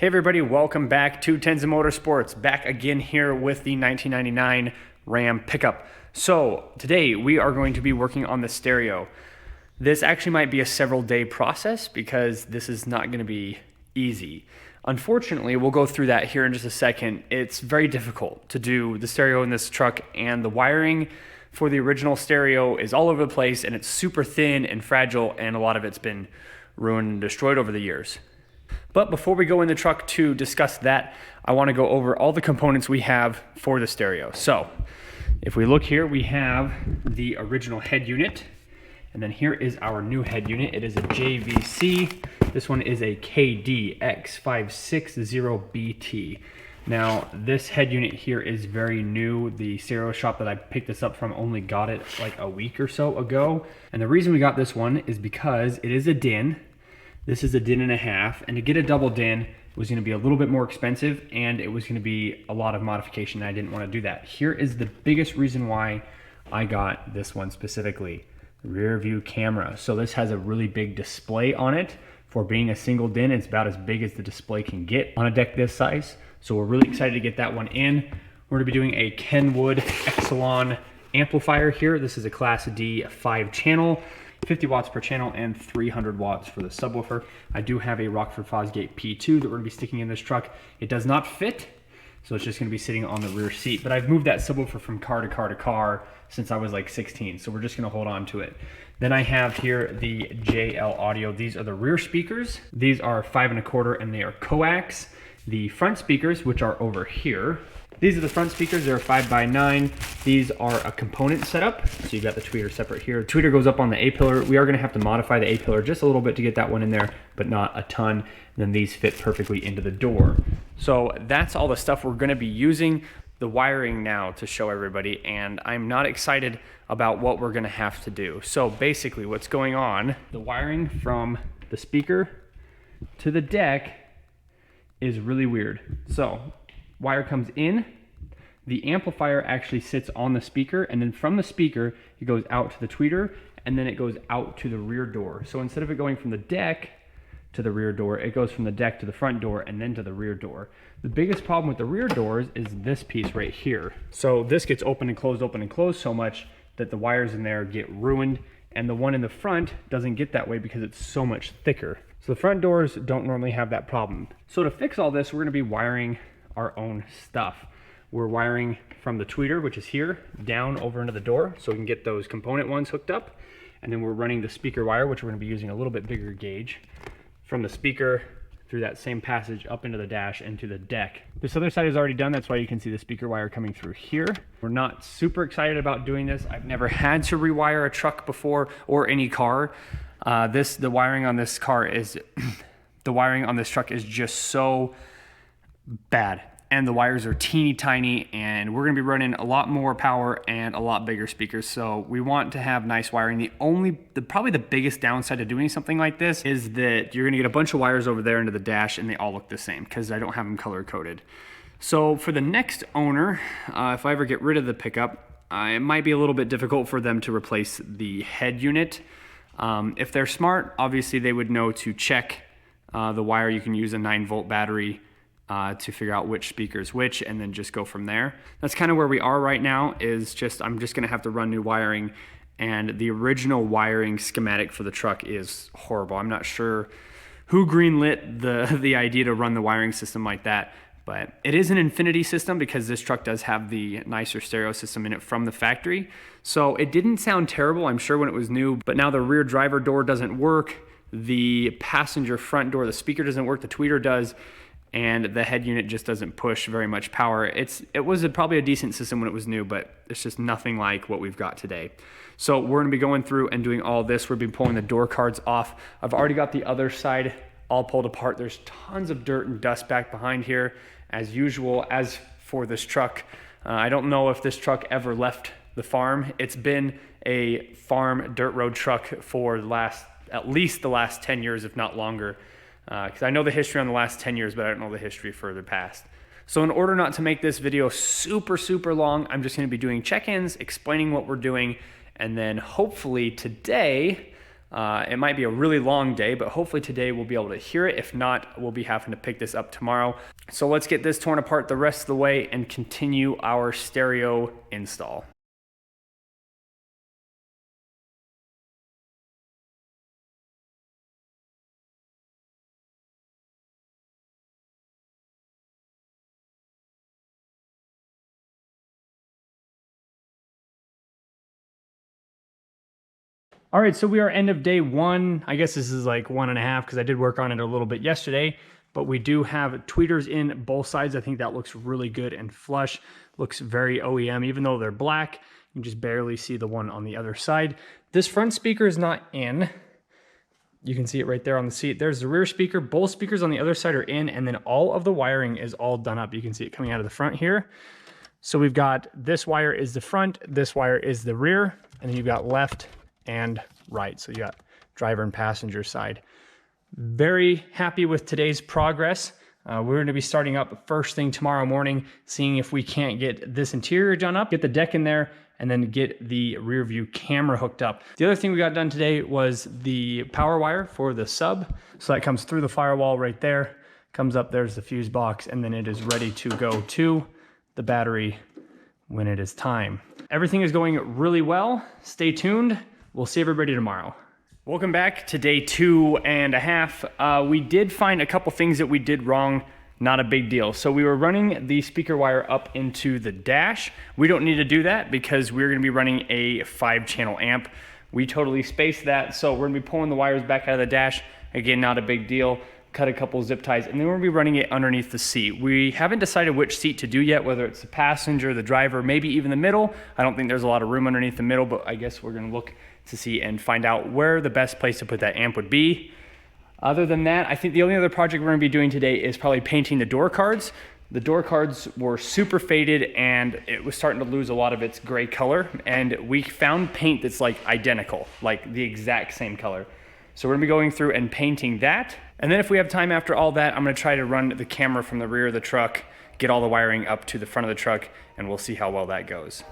Hey everybody, welcome back to Tenza Motorsports. Back again here with the 1999 Ram pickup. So today we are going to be working on the stereo. This actually might be a several day process because this is not going to be easy. Unfortunately, we'll go through that here in just a second. It's very difficult to do the stereo in this truck, and the wiring for the original stereo is all over the place, and it's super thin and fragile, and a lot of it's been ruined and destroyed over the years. But before we go in the truck to discuss that, I want to go over all the components we have for the stereo. So if we look here, we have the original head unit, and then here is our new head unit. It is a JVC. This one is a KDX560BT. Now this head unit here is very new. The stereo shop that I picked this up from only got it like a week or so ago. And the reason we got this one is because it is a DIN. This is a DIN and a half, and to get a double DIN was going to be a little bit more expensive, and it was going to be a lot of modification. I didn't want to do that. Here is the biggest reason why I got this one specifically: rear view camera. So this has a really big display on it. For being a single DIN, it's about as big as the display can get on a deck this size. So we're really excited to get that one in. We're going to be doing a Kenwood Exelon amplifier here. This is a Class D 5-channel. 50 watts per channel and 300 watts for the subwoofer. I do have a Rockford Fosgate P2 that we're gonna be sticking in this truck. It does not fit, so it's just gonna be sitting on the rear seat. But I've moved that subwoofer from car to car to car since I was like 16, so we're just gonna hold on to it. Then I have here the JL Audio. These are the rear speakers. These are 5 1/4 and they are coax. The front speakers, which are over here, these are the front speakers. They're 5x9. These are a component setup. So you've got the tweeter separate here. The tweeter goes up on the A-pillar. We are going to have to modify the A-pillar just a little bit to get that one in there, but not a ton. And then these fit perfectly into the door. So that's all the stuff we're going to be using. The wiring now to show everybody, and I'm not excited about what we're going to have to do. So basically what's going on, the wiring from the speaker to the deck is really weird. So wire comes in, the amplifier actually sits on the speaker, and then from the speaker it goes out to the tweeter, and then it goes out to the rear door. So instead of it going from the deck to the rear door, it goes from the deck to the front door and then to the rear door. The biggest problem with the rear doors is this piece right here. So this gets open and closed so much that the wires in there get ruined, and the one in the front doesn't get that way because it's so much thicker. So the front doors don't normally have that problem. So to fix all this, we're gonna be wiring our own stuff. We're wiring from the tweeter, which is here, down over into the door so we can get those component ones hooked up. And then we're running the speaker wire, which we're going to be using a little bit bigger gauge, from the speaker through that same passage up into the dash into the deck. This other side is already done. That's why you can see the speaker wire coming through here. We're not super excited about doing this. I've never had to rewire a truck before, or any car. The wiring on this car is the wiring on this truck is just so bad, and the wires are teeny tiny, and we're going to be running a lot more power and a lot bigger speakers, so we want to have nice wiring. Probably the biggest downside to doing something like this is that you're going to get a bunch of wires over there into the dash, and they all look the same because I don't have them color coded. So for the next owner, if I ever get rid of the pickup, it might be a little bit difficult for them to replace the head unit. If they're smart, obviously they would know to check the wire. You can use a 9-volt battery to figure out which speaker is which, and then just go from there. That's kind of where we are right now. I'm just gonna have to run new wiring, and the original wiring schematic for the truck is horrible. I'm not sure who greenlit the idea to run the wiring system like that, but it is an infinity system because this truck does have the nicer stereo system in it from the factory. So it didn't sound terrible, I'm sure, when it was new, but now the rear driver door doesn't work, the passenger front door, the speaker doesn't work, the tweeter does, and the head unit just doesn't push very much power. It was probably a decent system when it was new, but it's just nothing like what we've got today. So we're gonna be going through and doing all this. We'll be pulling the door cards off. I've already got the other side all pulled apart. There's tons of dirt and dust back behind here, as usual, as for this truck. I don't know if this truck ever left the farm. It's been a farm dirt road truck for at least the last 10 years, if not longer. Because I know the history on the last 10 years, but I don't know the history further past. So in order not to make this video super long, I'm just going to be doing check-ins, explaining what we're doing, and then hopefully today It might be a really long day, but hopefully today we'll be able to hear it. If not, we'll be having to pick this up tomorrow. So let's get this torn apart the rest of the way and continue our stereo install. All right, so we are end of day one. I guess this is like 1.5 because I did work on it a little bit yesterday, but we do have tweeters in both sides. I think that looks really good and flush. Looks very OEM, even though they're black. You can just barely see the one on the other side. This front speaker is not in. You can see it right there on the seat. There's the rear speaker. Both speakers on the other side are in, and then all of the wiring is all done up. You can see it coming out of the front here. So we've got this wire is the front, this wire is the rear, and then you've got left and right. So you got driver and passenger side. Very happy with today's progress. We're going to be starting up first thing tomorrow morning, seeing if we can't get this interior done up, get the deck in there, and then get the rear view camera hooked up. The other thing we got done today was the power wire for the sub. So that comes through the firewall right there, comes up, there's the fuse box, and then it is ready to go to the battery when it is time. Everything is going really well. Stay tuned. We'll see everybody tomorrow. Welcome back to day 2.5. We did find a couple things that we did wrong. Not a big deal. So we were running the speaker wire up into the dash. We don't need to do that because we're going to be running a 5-channel amp. We totally spaced that. So we're going to be pulling the wires back out of the dash. Again, not a big deal. Cut a couple zip ties, and then we're going to be running it underneath the seat. We haven't decided which seat to do yet, whether it's the passenger, the driver, maybe even the middle. I don't think there's a lot of room underneath the middle, but I guess we're going to look to see and find out where the best place to put that amp would be. Other than that, I think the only other project we're going to be doing today is probably painting the door cards. The door cards were super faded and it was starting to lose a lot of its gray color, and we found paint that's like identical, like the exact same color. So we're gonna be going through and painting that. And then if we have time after all that, I'm gonna try to run the camera from the rear of the truck, get all the wiring up to the front of the truck, and we'll see how well that goes.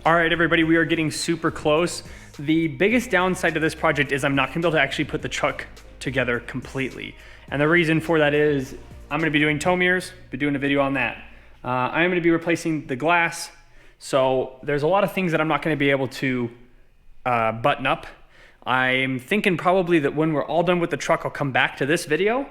All right, everybody, we are getting super close. The biggest downside to this project is I'm not gonna be able to actually put the truck together completely. And the reason for that is I'm gonna be doing tow mirrors, be doing a video on that. I'm gonna be replacing the glass. So there's a lot of things that I'm not gonna be able to button up. I'm thinking probably that when we're all done with the truck, I'll come back to this video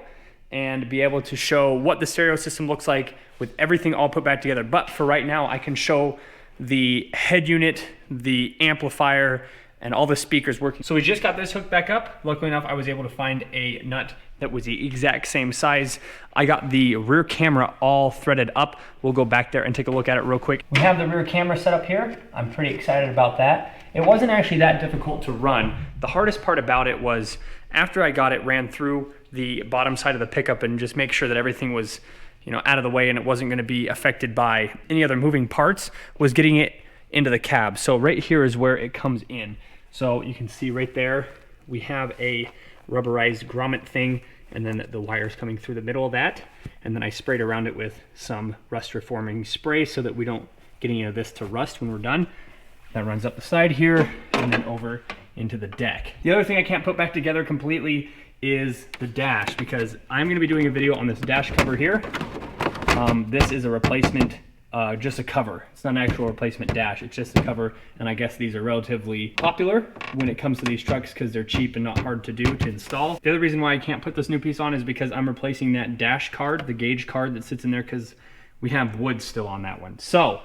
and be able to show what the stereo system looks like with everything all put back together. But for right now, I can show the head unit, the amplifier, and all the speakers working. So we just got this hooked back up. Luckily enough, I was able to find a nut that was the exact same size. I got the rear camera all threaded up. We'll go back there and take a look at it real quick. We have the rear camera set up here. I'm pretty excited about that. It wasn't actually that difficult to run. The hardest part about it was after I got it, ran through the bottom side of the pickup and just make sure that everything was, you know, out of the way and it wasn't going to be affected by any other moving parts, was getting it into the cab. So right here is where it comes in. So you can see right there, we have a rubberized grommet thing, and then the wires coming through the middle of that. And then I sprayed around it with some rust reforming spray so that we don't get any of this to rust when we're done. That runs up the side here and then over into the deck. The other thing I can't put back together completely is the dash, because I'm going to be doing a video on this dash cover here. This is a replacement, just a cover. It's not an actual replacement dash, it's just a cover, and I guess these are relatively popular when it comes to these trucks because they're cheap and not hard to do to install. The other reason why I can't put this new piece on is because I'm replacing that dash card, the gauge card that sits in there, because we have wood still on that one. So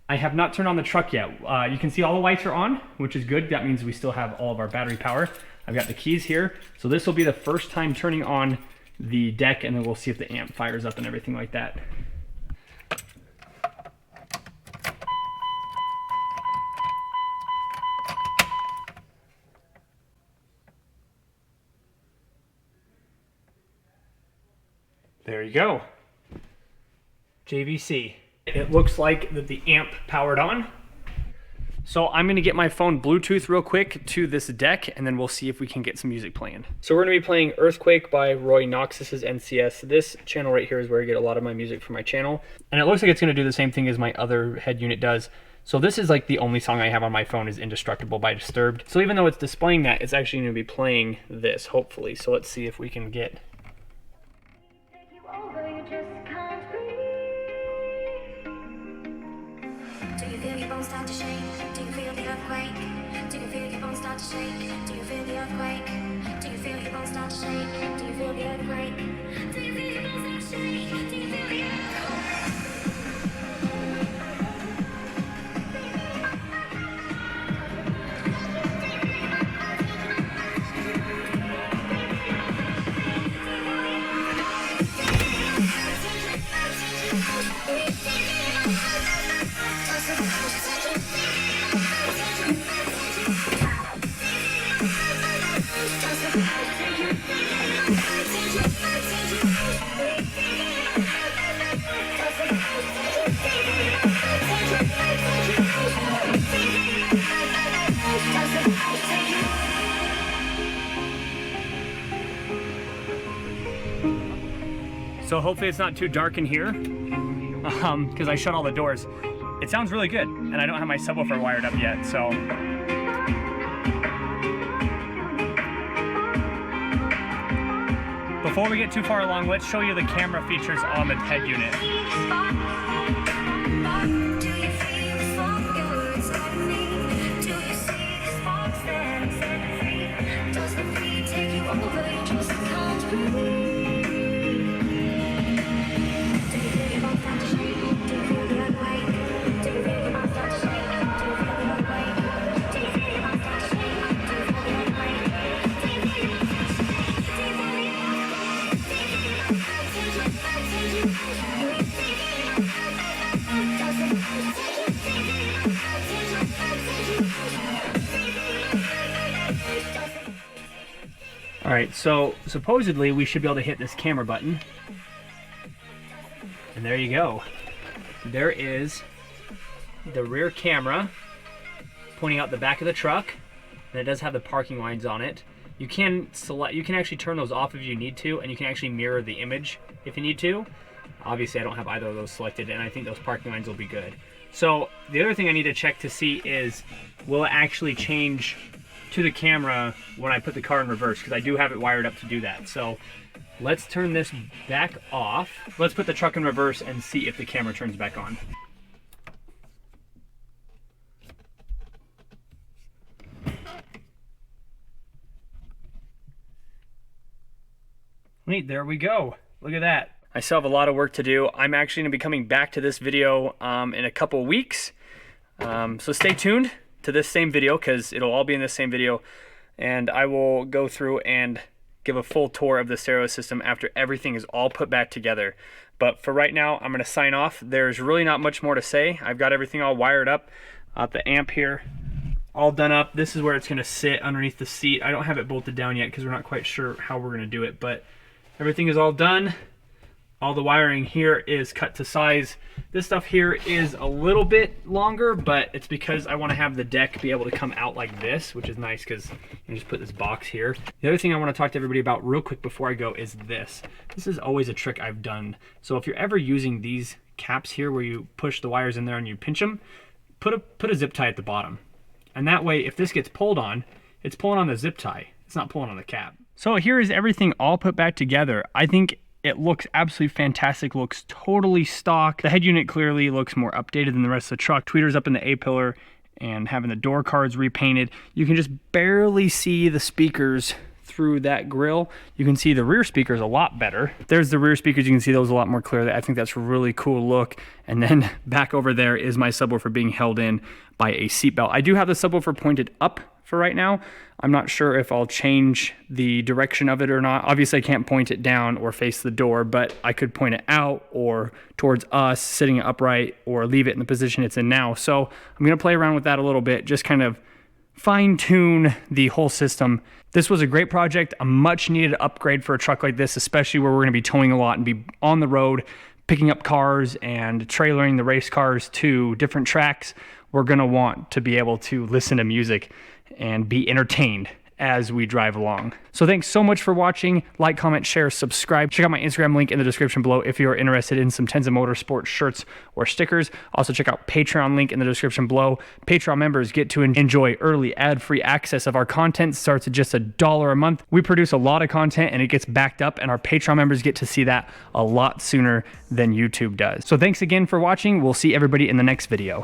I have not turned on the truck yet. You can see all the lights are on, which is good. That means we still have all of our battery power. I've got the keys here. So this will be the first time turning on the deck, and then we'll see if the amp fires up and everything like that. There you go. JVC. It looks like that the amp powered on. So I'm gonna get my phone Bluetooth real quick to this deck, and then we'll see if we can get some music playing. So we're gonna be playing Earthquake by Roy Knox. This is NCS. This channel right here is where I get a lot of my music for my channel. And it looks like it's gonna do the same thing as my other head unit does. So this is like the only song I have on my phone is Indestructible by Disturbed. So even though it's displaying that, it's actually gonna be playing this, hopefully. So let's see if we can get... Start to shake. Do you feel the earthquake? Do you feel your bones start to shake? Do you feel the earthquake? Do you feel your bones start to shake? Do you feel the earthquake? Do you feel your bones start to shake? Do you feel the earthquake? So hopefully it's not too dark in here, because I shut all the doors. It sounds really good, and I don't have my subwoofer wired up yet, so. Before we get too far along, let's show you the camera features on the head unit. All right, so supposedly we should be able to hit this camera button. And there you go. There is the rear camera pointing out the back of the truck, and it does have the parking lines on it. You can select, you can actually turn those off if you need to, and you can actually mirror the image if you need to. Obviously I don't have either of those selected, and I think those parking lines will be good. So the other thing I need to check to see is, will it actually change to the camera when I put the car in reverse, because I do have it wired up to do that. So let's turn this back off. Let's put the truck in reverse and see if the camera turns back on. Neat, there we go. Look at that. I still have a lot of work to do. I'm actually going to be coming back to this video in a couple weeks. So stay tuned to this same video, because it'll all be in this same video, and I will go through and give a full tour of the stereo system after everything is all put back together. But for right now, I'm going to sign off. There's really not much more to say. I've got everything all wired up. The amp here all done up. This is where it's going to sit underneath the seat. I don't have it bolted down yet because we're not quite sure how we're going to do it, but everything is all done. All the wiring here is cut to size. This stuff here is a little bit longer, but it's because I want to have the deck be able to come out like this, which is nice because you just put this box here. The other thing I want to talk to everybody about real quick before I go is this. This is always a trick I've done. So if you're ever using these caps here where you push the wires in there and you pinch them, put a zip tie at the bottom. And that way, if this gets pulled on, it's pulling on the zip tie. It's not pulling on the cap. So here is everything all put back together. I think it looks absolutely fantastic, looks totally stock. The head unit clearly looks more updated than the rest of the truck. Tweeters up in the A-pillar and having the door cards repainted. You can just barely see the speakers through that grill. You can see the rear speakers a lot better. There's the rear speakers. You can see those a lot more clearly. I think that's a really cool look. And then back over there is my subwoofer being held in by a seatbelt. I do have the subwoofer pointed up for right now. I'm not sure if I'll change the direction of it or not. Obviously I can't point it down or face the door, but I could point it out or towards us, sitting it upright, or leave it in the position it's in now. So I'm gonna play around with that a little bit, just kind of fine tune the whole system. This was a great project, a much needed upgrade for a truck like this, especially where we're gonna be towing a lot and be on the road, picking up cars and trailering the race cars to different tracks. We're gonna want to be able to listen to music and be entertained as we drive along. So thanks so much for watching. Like, comment, share, subscribe. Check out my Instagram link in the description below if you're interested in some Tenza Motorsports shirts or stickers. Also check out Patreon link in the description below. Patreon members get to enjoy early ad-free access of our content. Starts at just $1 a month. We produce a lot of content and it gets backed up, and our Patreon members get to see that a lot sooner than YouTube does. So thanks again for watching. We'll see everybody in the next video.